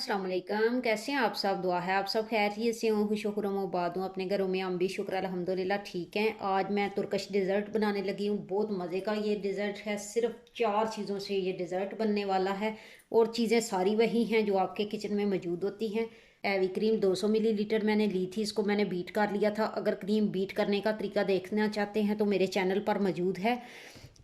अस्सलाम वालेकुम। कैसे हैं आप सब? दुआ है आप सब खैरियत से हों, खुश खुरम आबाद हों। अपने घरों में हम भी शुक्र अल्हम्दुलिल्लाह ठीक हैं। आज मैं तुर्कश डिज़र्ट बनाने लगी हूँ। बहुत मज़े का ये डिज़र्ट है। सिर्फ 4 चीज़ों से ये डिज़र्ट बनने वाला है और चीज़ें सारी वही हैं जो आपके किचन में मौजूद होती हैं। एवी क्रीम 200 मिलीलीटर मैंने ली थी, इसको मैंने बीट कर लिया था। अगर क्रीम बीट करने का तरीका देखना चाहते हैं तो मेरे चैनल पर मौजूद है।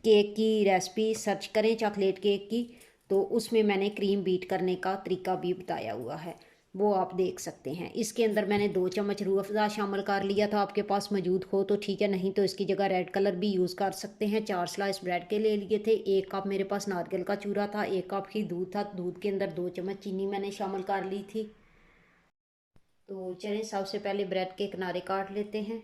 केक की रेसिपी सर्च करें, चॉकलेट केक की, तो उसमें मैंने क्रीम बीट करने का तरीका भी बताया हुआ है, वो आप देख सकते हैं। इसके अंदर मैंने 2 चम्मच रूह अफ़ज़ा शामिल कर लिया था। आपके पास मौजूद हो तो ठीक है, नहीं तो इसकी जगह रेड कलर भी यूज़ कर सकते हैं। 4 स्लाइस ब्रेड के ले लिए थे। 1 कप मेरे पास नारियल का चूरा था। 1 कप ही दूध था। दूध के अंदर 2 चम्मच चीनी मैंने शामिल कर ली थी। तो चलें, सबसे पहले ब्रेड के किनारे काट लेते हैं।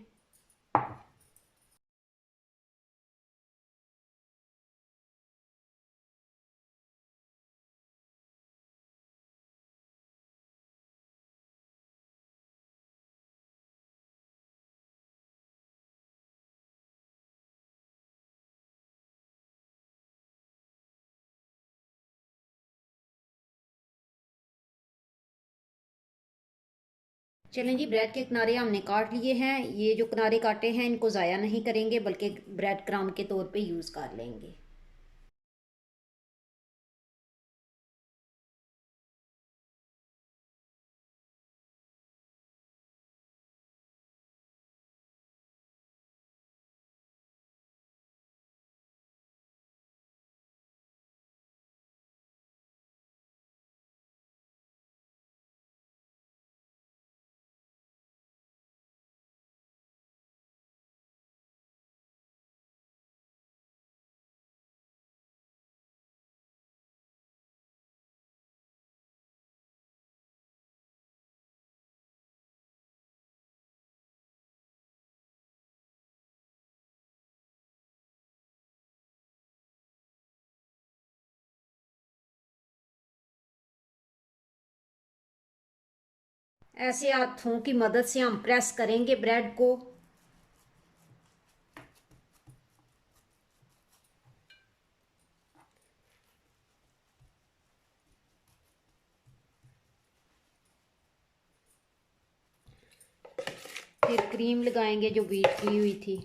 चलें जी, ब्रेड के किनारे हमने काट लिए हैं। ये जो किनारे काटे हैं इनको ज़ाया नहीं करेंगे, बल्कि ब्रेड क्रम्ब के तौर पे यूज़ कर लेंगे। ऐसे हाथों की मदद से हम प्रेस करेंगे ब्रेड को। फिर क्रीम लगाएंगे जो बीट की हुई थी।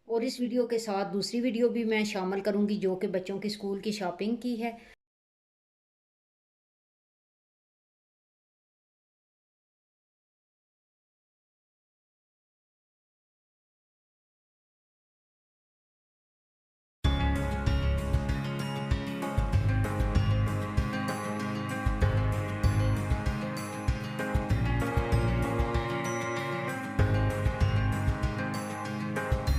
और इस वीडियो के साथ दूसरी वीडियो भी मैं शामिल करूंगी जो कि बच्चों की स्कूल की शॉपिंग की है।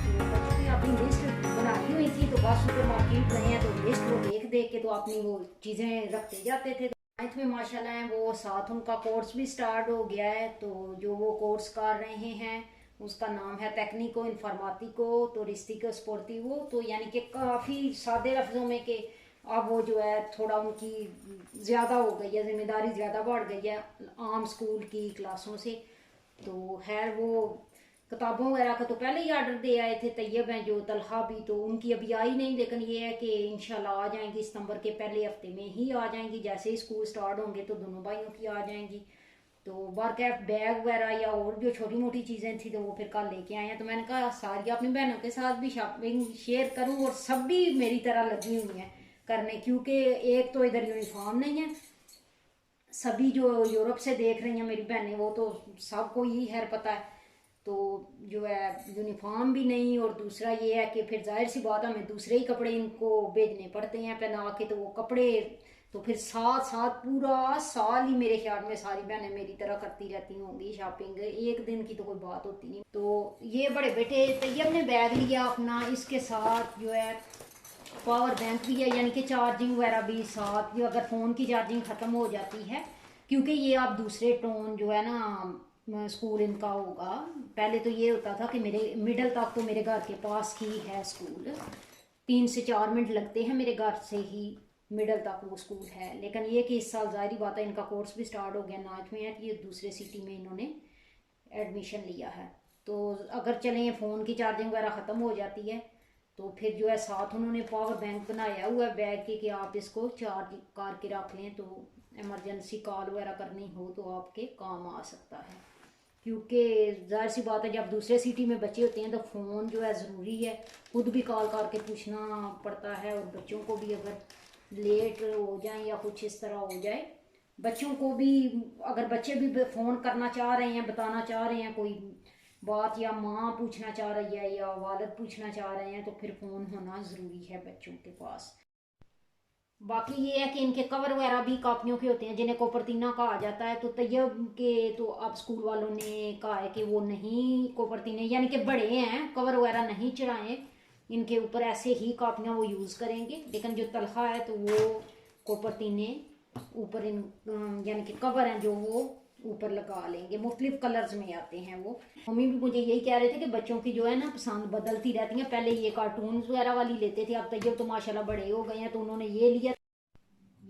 तो बच्चों की अपनी लिस्ट बनाई हुई थी, तो बस सुपर मार्केट गए हैं तो लिस्ट वो देख देख के तो अपनी वो चीज़ें रखते जाते थे। नाइन्थ में माशाल्लाह है वो, साथ उनका कोर्स भी स्टार्ट हो गया है। तो जो वो कोर्स कर रहे हैं उसका नाम है टेक्निको इन्फॉर्माटिको टूरिस्टिको स्पोर्टिवो। तो यानी कि काफ़ी सादे लफ्ज़ों में कि अब वो जो है थोड़ा उनकी ज़्यादा हो गई है, जिम्मेदारी ज़्यादा बढ़ गई है आम स्कूल की क्लासों से। तो खैर वो किताबों वगैरह का तो पहले ही ऑर्डर दे आए थे। तैयब हैं जो तलहा भी, तो उनकी अभी आई नहीं, लेकिन ये है कि इंशाल्लाह आ जाएंगी, सितंबर के पहले हफ्ते में ही आ जाएंगी। जैसे ही स्कूल स्टार्ट होंगे तो दोनों भाइयों की आ जाएंगी। तो बारकैफ बैग वगैरह या और जो छोटी मोटी चीज़ें थी तो वो फिर कल लेके आए हैं। तो मैंने कहा सारी अपनी बहनों के साथ भी शॉपिंग शेयर करूँ, और सब भी मेरी तरह लगी हुई हैं करने, क्योंकि एक तो इधर यूनिफॉर्म नहीं है। सभी जो यूरोप से देख रही हैं मेरी बहनें, वो तो सबको ही खैर पता है। तो जो है यूनिफॉर्म भी नहीं, और दूसरा ये है कि फिर जाहिर सी बात है हमें दूसरे ही कपड़े इनको भेजने पड़ते हैं पहना के। तो वो कपड़े तो फिर साथ साथ पूरा साल ही मेरे ख्याल में सारी बहनें मेरी तरह करती रहती होंगी शॉपिंग, एक दिन की तो कोई बात होती नहीं। तो ये बड़े बेटे तैयब ने बैग लिया अपना, इसके साथ जो है पावर बैंक भी है, यानी कि चार्जिंग वगैरह भी साथ, जो अगर फ़ोन की चार्जिंग ख़त्म हो जाती है, क्योंकि ये आप दूसरे टोन जो है ना स्कूल इनका होगा। पहले तो ये होता था कि मेरे मिडल तक तो मेरे घर के पास ही है स्कूल, 3 से 4 मिनट लगते हैं मेरे घर से ही मिडल तक वो स्कूल है। लेकिन ये कि इस साल ज़ाहिर बात है इनका कोर्स भी स्टार्ट हो गया, 9th में है, कि ये दूसरे सिटी में इन्होंने एडमिशन लिया है। तो अगर चलें फ़ोन की चार्जिंग वगैरह ख़त्म हो जाती है तो फिर जो है साथ उन्होंने पावर बैंक बनाया हुआ है बैग के, कि आप इसको चार्ज करके रख लें, तो इमरजेंसी कॉल वगैरह करनी हो तो आपके काम आ सकता है। क्योंकि जाहिर सी बात है जब दूसरे सिटी में बच्चे होते हैं तो फ़ोन जो है ज़रूरी है, खुद भी कॉल करके पूछना पड़ता है, और बच्चों को भी अगर लेट हो जाए या कुछ इस तरह हो जाए, बच्चों को भी, अगर बच्चे भी फ़ोन करना चाह रहे हैं, बताना चाह रहे हैं कोई बात, या माँ पूछना चाह रही है या वालिद पूछना चाह रहे हैं, तो फिर फ़ोन होना ज़रूरी है बच्चों के पास। बाकी ये है कि इनके कवर वगैरह भी कॉपियों के होते हैं जिन्हें कोपरतीना कहा जाता है। तो तैयब के तो अब स्कूल वालों ने कहा है कि वो नहीं कोपरतीने, यानी कि बड़े हैं, कवर वगैरह नहीं चढ़ाएं इनके ऊपर, ऐसे ही कॉपियाँ वो यूज़ करेंगे। लेकिन जो तलखा है तो वो कोपरतीने ऊपर इन यानी कि कवर हैं जो वो ऊपर लगा लेंगे। मुख्तलिफ कलर्स में आते हैं वो। मम्मी भी मुझे यही कह रहे थे कि बच्चों की जो है ना पसंद बदलती रहती है, पहले ये कार्टून वगैरह वाली लेते थे, अब तैयब तो माशाल्लाह बड़े हो गए हैं तो उन्होंने ये लिया।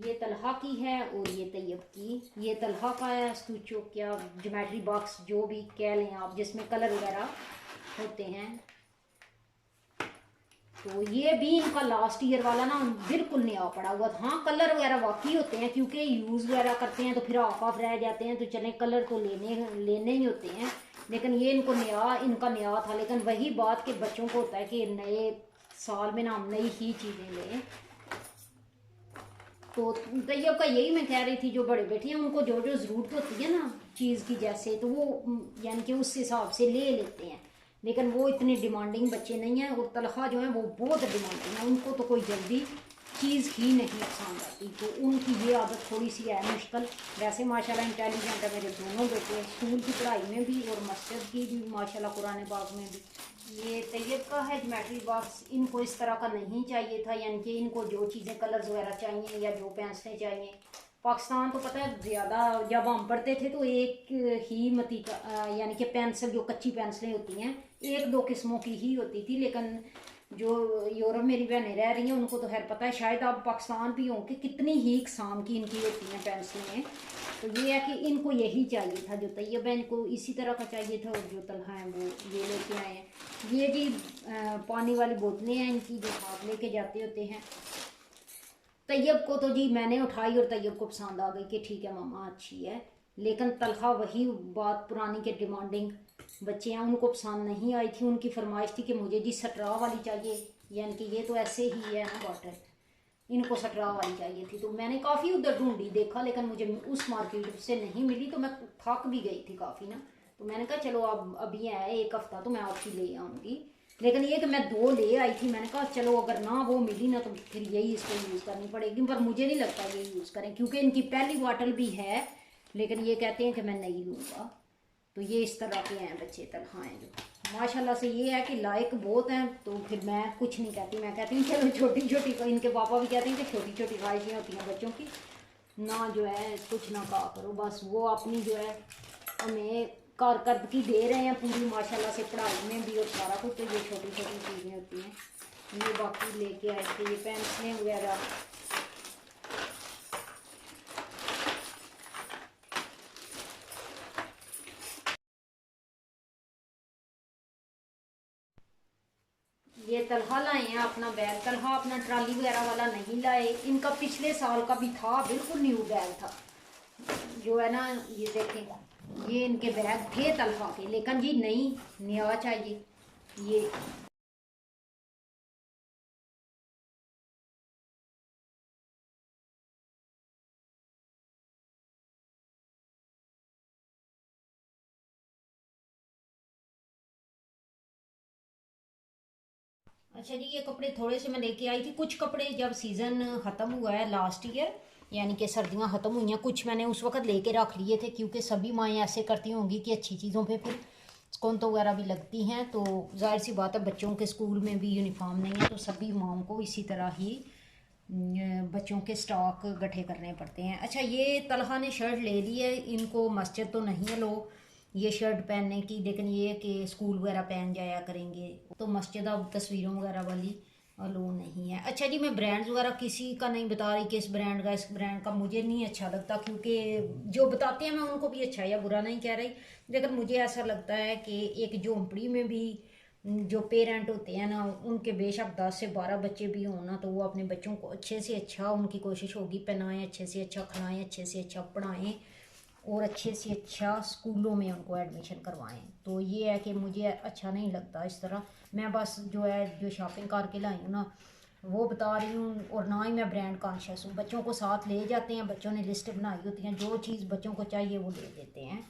ये तलहा की है और ये तैयब की। ये तलहा का है स्टूचो, क्या ज्योमेट्री बॉक्स जो भी कह लें आप, जिसमें कलर वगैरह होते हैं। तो ये भी इनका लास्ट ईयर वाला ना बिल्कुल नया पड़ा हुआ था। हाँ कलर वगैरह वाकई होते हैं, क्योंकि यूज़ वगैरह करते हैं तो फिर ऑफ ऑफ रह जाते हैं, तो चले कलर तो लेने लेने ही होते हैं। लेकिन ये इनका नया था। लेकिन वही बात कि बच्चों को होता है कि नए साल में ना हम नई ही चीज़ें लें। तो तैयब का यही मैं कह रही थी, जो बड़े बेटे हैं उनको जो जो ज़रूरत होती है ना चीज़ की, जैसे तो वो यानी कि उस हिसाब से ले लेते हैं। लेकिन वो इतने डिमांडिंग बच्चे नहीं हैं, और तलखा जो है वो बहुत डिमांडिंग है, उनको तो कोई जल्दी चीज़ ही नहीं पसंद आती। तो उनकी ये आदत थोड़ी सी है मुश्किल। वैसे माशाल्लाह इंटेलिजेंट है मेरे दोनों बेटे, स्कूल की पढ़ाई में भी और मस्जिद की भी माशाल्लाह, कुरान पाक में भी। ये तैयब का है ज्योमेट्री बॉक्स। इनको इस तरह का नहीं चाहिए था, यानी कि इनको जो चीज़ें कलर्स वगैरह चाहिए या जो पेंसिलें चाहिए, पाकिस्तान तो पता है ज़्यादा, जब हम पढ़ते थे तो एक ही मती का यानी कि पेंसिल, जो कच्ची पेंसिलें होती हैं, 1-2 किस्मों की ही होती थी। लेकिन जो यूरोप मेरी बहनें रह रही हैं उनको तो खैर पता है, शायद आप पाकिस्तान भी हों, कि कितनी ही इकसाम की इनकी होती हैं पेंसिलें। तो ये है कि इनको यही चाहिए था, जो तैयब है इनको इसी तरह का चाहिए था, और जो तलहा है वो ये लेके आए हैं। ये जी पानी वाली बोतलें हैं इनकी, जो हाथ लेके जाते होते हैं। तैयब को तो जी मैंने उठाई और तैयब को पसंद आ गई कि ठीक है मामा अच्छी है। लेकिन तलहा वही बात पुरानी के डिमांडिंग बच्चे हैं, उनको पसंद नहीं आई थी। उनकी फरमाइश थी कि मुझे जी सटरा वाली चाहिए, यानी कि ये तो ऐसे ही है ना बॉटल, इनको सटरा वाली चाहिए थी। तो मैंने काफ़ी उधर ढूंढी देखा, लेकिन मुझे उस मार्केट से नहीं मिली, तो मैं थक भी गई थी काफ़ी ना। तो मैंने कहा चलो अब अभी है 1 हफ्ता तो मैं आपकी ले आऊँगी। लेकिन ये कि मैं 2 ले आई थी, मैंने कहा चलो अगर ना वो मिली ना तो फिर यही इसको यूज़ करनी पड़ेगी। पर मुझे नहीं लगता ये यूज़ करें, क्योंकि इनकी पहली बॉटल भी है, लेकिन ये कहते हैं कि मैं नहीं लूँगा। तो ये इस तरह के हैं बच्चे तनख्वाहें जो माशाल्लाह से। ये है कि लायक बहुत हैं, तो फिर मैं कुछ नहीं कहती, मैं कहती हूँ चलो छोटी छोटी, इनके पापा भी कहते हैं कि छोटी छोटी ख्वाहिशें होती हैं बच्चों की, ना जो है कुछ ना कहा करो, बस वो अपनी जो है हमें कारकर्दगी दे रहे हैं पूरी माशाल्लाह से, पढ़ाई में भी और सारा कुछ। तो ये छोटी छोटी चीज़ें होती हैं। ये बाकी लेके आए थे ये पेंसिलें वगैरह। ये तलहा लाए हैं अपना बैग, तलहा अपना ट्राली वगैरह वाला नहीं लाए, इनका पिछले साल का भी था, बिल्कुल न्यू बैग था जो है ना। ये देखें, ये इनके बैग थे तलहा के, लेकिन जी नहीं, नया चाहिए ये। अच्छा जी, ये कपड़े थोड़े से मैं लेके आई थी। कुछ कपड़े जब सीज़न ख़त्म हुआ है लास्ट ईयर, यानी कि सर्दियाँ ख़त्म हुई हैं, कुछ मैंने उस वक्त लेके रख लिए थे, क्योंकि सभी माएँ ऐसे करती होंगी कि अच्छी चीज़ों पे फिर स्कौंतो वगैरह भी लगती हैं। तो जाहिर सी बात है, बच्चों के स्कूल में भी यूनिफॉर्म नहीं है, तो सभी माओं को इसी तरह ही बच्चों के स्टॉक गठे करने पड़ते हैं। अच्छा, ये तलहा ने शर्ट ले ली है, इनको मस्जिद तो नहीं है लो ये शर्ट पहनने की, लेकिन ये कि स्कूल वगैरह पहन जाया करेंगे, तो मस्जिद अब तस्वीरों वगैरह वाली लो नहीं है। अच्छा जी, मैं ब्रांड्स वगैरह किसी का नहीं बता रही कि इस ब्रांड का इस ब्रांड का, मुझे नहीं अच्छा लगता, क्योंकि जो बताते हैं मैं उनको भी अच्छा या बुरा नहीं कह रही, लेकिन मुझे ऐसा लगता है कि एक झोंपड़ी में भी जो पेरेंट होते हैं ना, उनके बेशक 10 से 12 बच्चे भी हों ना, तो वो अपने बच्चों को अच्छे से अच्छा, उनकी कोशिश होगी पहनाएं, अच्छे से अच्छा खिलाएं, अच्छे से अच्छा पढ़ाएं और अच्छे से अच्छा स्कूलों में उनको एडमिशन करवाएं। तो ये है कि मुझे अच्छा नहीं लगता इस तरह। मैं बस जो है, जो शॉपिंग करके लाई हूँ ना, वो बता रही हूँ, और ना ही मैं ब्रांड कॉन्शियस हूँ। बच्चों को साथ ले जाते हैं, बच्चों ने लिस्ट बनाई होती हैं, जो चीज़ बच्चों को चाहिए वो ले देते हैं।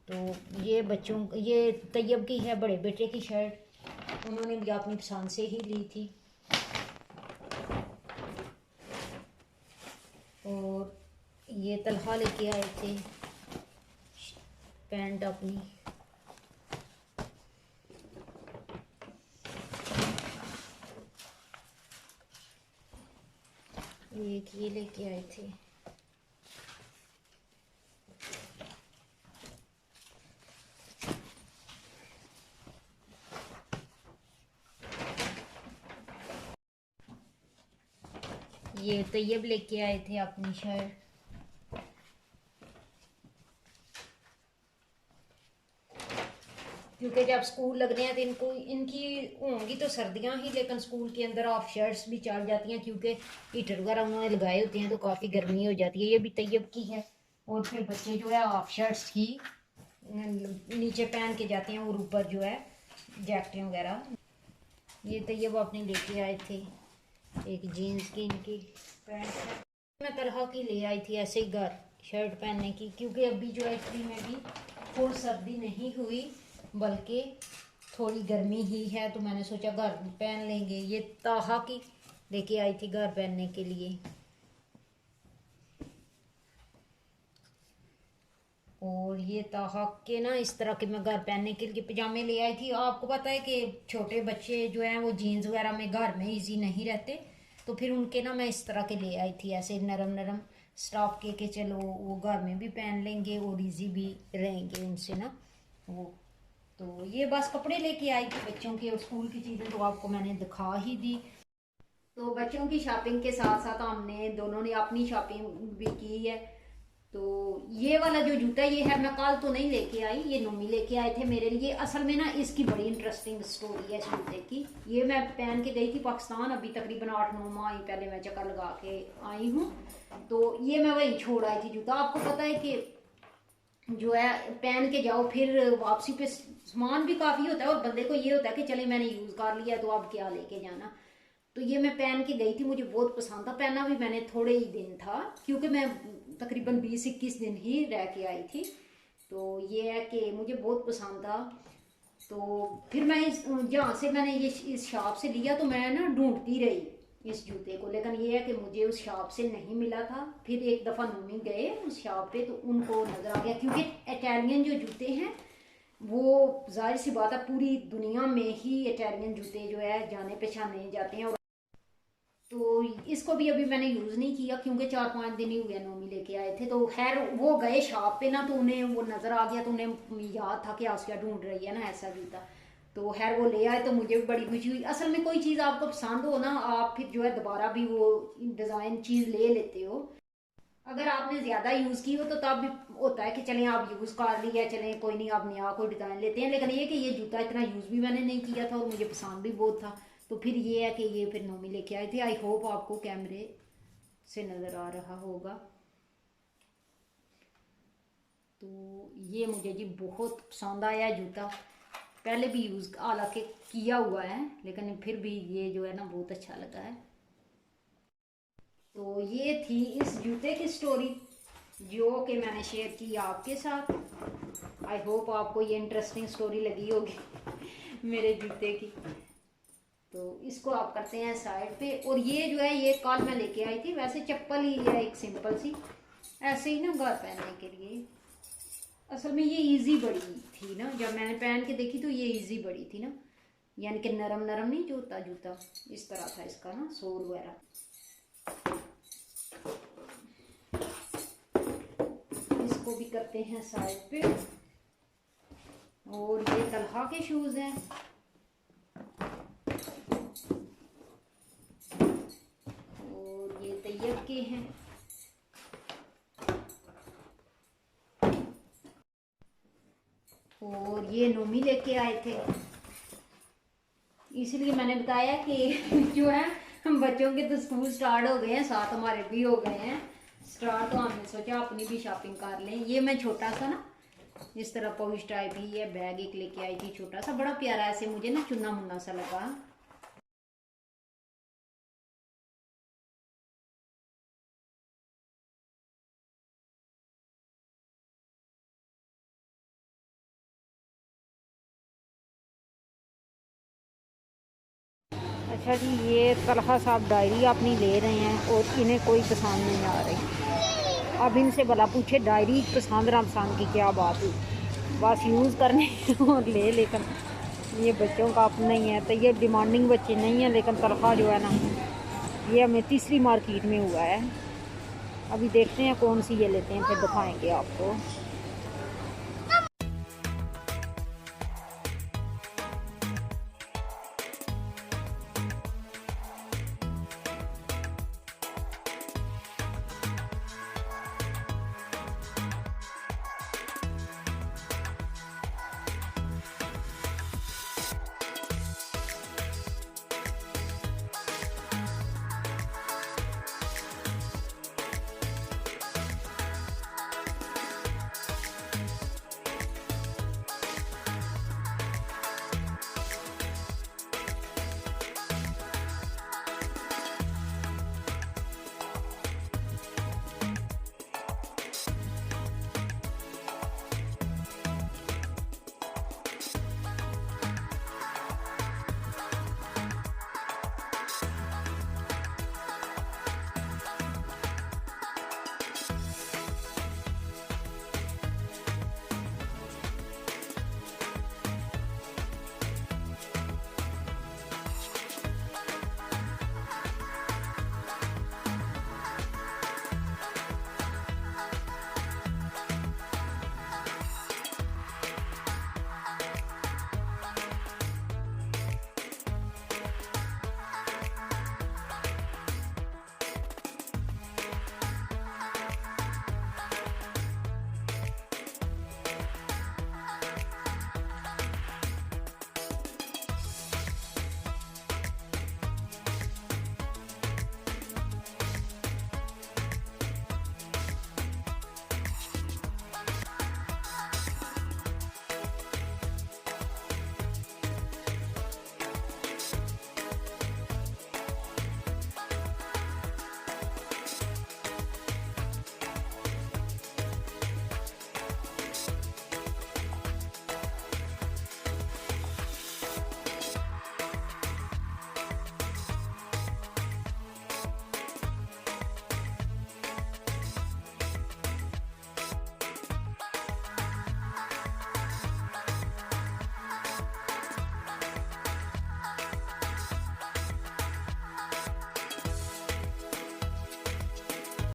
तो ये बच्चों, ये तैयब की है, बड़े बेटे की शर्ट, उन्होंने भी अपनी पसंद से ही ली थी। और ये तलहा लेके आए थे पैंट अपनी। एक ये लेके आए थे। ये तैयब लेके आए थे अपनी शर्ट। क्योंकि जब स्कूल लगने हैं तो इनको, इनकी होंगी तो सर्दियां ही, लेकिन स्कूल के अंदर ऑफ शर्ट्स भी चल जाती हैं, क्योंकि हीटर वगैरह उन्होंने लगाए होते हैं, तो काफ़ी गर्मी हो जाती है। ये भी तैयब की है। और फिर बच्चे जो है ऑफ शर्ट्स ही नीचे पहन के जाते हैं, और ऊपर जो है जैकेटें वगैरह। ये तैयब अपने लेके आए थे, एक जीन्स की इनकी पैंट है। मैं तरह की ले आई थी ऐसे ही घर शर्ट पहनने की, क्योंकि अभी जो है इतनी में भी फुल सर्दी नहीं हुई, बल्कि थोड़ी गर्मी ही है, तो मैंने सोचा घर पहन लेंगे। ये ताहा की लेके आई थी घर पहनने के लिए। और ये ताहा के ना इस तरह के मैं घर पहनने के लिए पजामे ले आई थी। आपको पता है कि छोटे बच्चे जो हैं वो जीन्स वगैरह में घर में इजी नहीं रहते, तो फिर उनके ना मैं इस तरह के ले आई थी, ऐसे नरम नरम स्टॉफ के चलो वो घर में भी पहन लेंगे और इजी भी रहेंगे उनसे ना वो। तो ये बस कपड़े लेके आई थी बच्चों के, और स्कूल की चीज़ें तो आपको मैंने दिखा ही दी। तो बच्चों की शॉपिंग के साथ साथ हमने दोनों ने अपनी शॉपिंग भी की है। तो ये वाला जो जूता ये है, मैं कल तो नहीं लेके आई, ये नोमी लेके आए थे मेरे लिए। असल में ना इसकी बड़ी इंटरेस्टिंग स्टोरी है इस जूते की। ये मैं पहन के गई थी पाकिस्तान, अभी तकरीबन 8-9 माह ही पहले मैं चक्कर लगा के आई हूँ। तो ये मैं वहीं छोड़ आई थी जूता। आपको पता है कि जो है पहन के जाओ, फिर वापसी पे सामान भी काफ़ी होता है, और बंदे को ये होता है कि चले मैंने यूज़ कर लिया तो अब क्या लेके जाना। तो ये मैं पहन के गई थी, मुझे बहुत पसंद था। पहना भी मैंने थोड़े ही दिन था, क्योंकि मैं तकरीबन 20-21 दिन ही रह के आई थी। तो ये है कि मुझे बहुत पसंद था। तो फिर मैं इस जहाँ से मैंने ये इस शॉप से लिया, तो मैं ना ढूंढती रही इस जूते को, लेकिन ये है कि मुझे उस शॉप से नहीं मिला था। फिर एक दफ़ा मम्मी गए उस शॉप पे, तो उनको नज़र आ गया, क्योंकि इटालियन जो जूते हैं वो जाहिर सी बात है पूरी दुनिया में ही इटालियन जूते जो है जाने पहचाने जाते हैं। तो इसको भी अभी मैंने यूज़ नहीं किया, क्योंकि 4-5 दिन ही हुए नोमी लेके आए थे। तो खैर वो गए शॉप पे ना, तो उन्हें वो नज़र आ गया, तो उन्हें याद था कि आसिया ढूंढ रही है ना ऐसा जूता। तो खैर वो ले आए, तो मुझे भी बड़ी खुशी हुई। असल में कोई चीज़ आपको पसंद हो ना, आप फिर जो है दोबारा भी वो डिज़ाइन चीज़ ले लेते हो। अगर आपने ज़्यादा यूज़ की हो तो तब भी होता है कि चलें आप यूज़ कर लिया, चलें कोई नहीं, आप नया कोई डिज़ाइन लेते हैं। लेकिन ये कि ये जूता इतना यूज़ भी मैंने नहीं किया था, और मुझे पसंद भी बहुत था। तो फिर ये है कि ये फिर नोमी लेके आए थे। आई होप आपको कैमरे से नज़र आ रहा होगा। तो ये मुझे जी बहुत पसंद आया जूता, पहले भी यूज़ हालांकि किया हुआ है, लेकिन फिर भी ये जो है ना बहुत अच्छा लगा है। तो ये थी इस जूते की स्टोरी जो कि मैंने शेयर की आपके साथ। आई होप आपको ये इंटरेस्टिंग स्टोरी लगी होगी मेरे जूते की। तो इसको आप करते हैं साइड पे। और ये जो है ये कल मैं लेके आई थी, वैसे चप्पल ही है एक सिंपल सी, ऐसे ही ना घर पहनने के लिए। असल में ये इजी बड़ी थी ना, जब मैंने पहन के देखी तो ये इजी बड़ी थी ना, यानी कि नरम नरम नहीं जूता जूता इस तरह था इसका ना, सोल वगैरह। इसको भी करते हैं साइड पे। और ये तलहा के शूज हैं, और ये तैयब के हैं। और ये नोमी लेके आए थे, इसलिए मैंने बताया कि जो है हम बच्चों के तो स्कूल स्टार्ट हो गए हैं, साथ हमारे भी हो गए हैं स्टार्ट, तो हमने सोचा अपनी भी शॉपिंग कर लें। ये मैं छोटा सा ना इस तरह पाउच टाइप ही है बैग एक लेके आई थी छोटा सा, बड़ा प्यारा, ऐसे मुझे ना चुन्ना मुन्ना सा लगा। अच्छा जी, ये तलहा साहब डायरी अपनी ले रहे हैं और इन्हें कोई पसंद नहीं आ रही। अब इनसे भला पूछे डायरी पसंद ना पसंद की क्या बात हुई, बस यूज़ करने और ले, लेकिन ये बच्चों का अपना ही है। तो ये डिमांडिंग बच्चे नहीं हैं, लेकिन तलहा जो है ना ये हमें तीसरी मार्केट में हुआ है। अभी देखते हैं कौन सी ये लेते हैं, फिर दिखाएंगे आपको।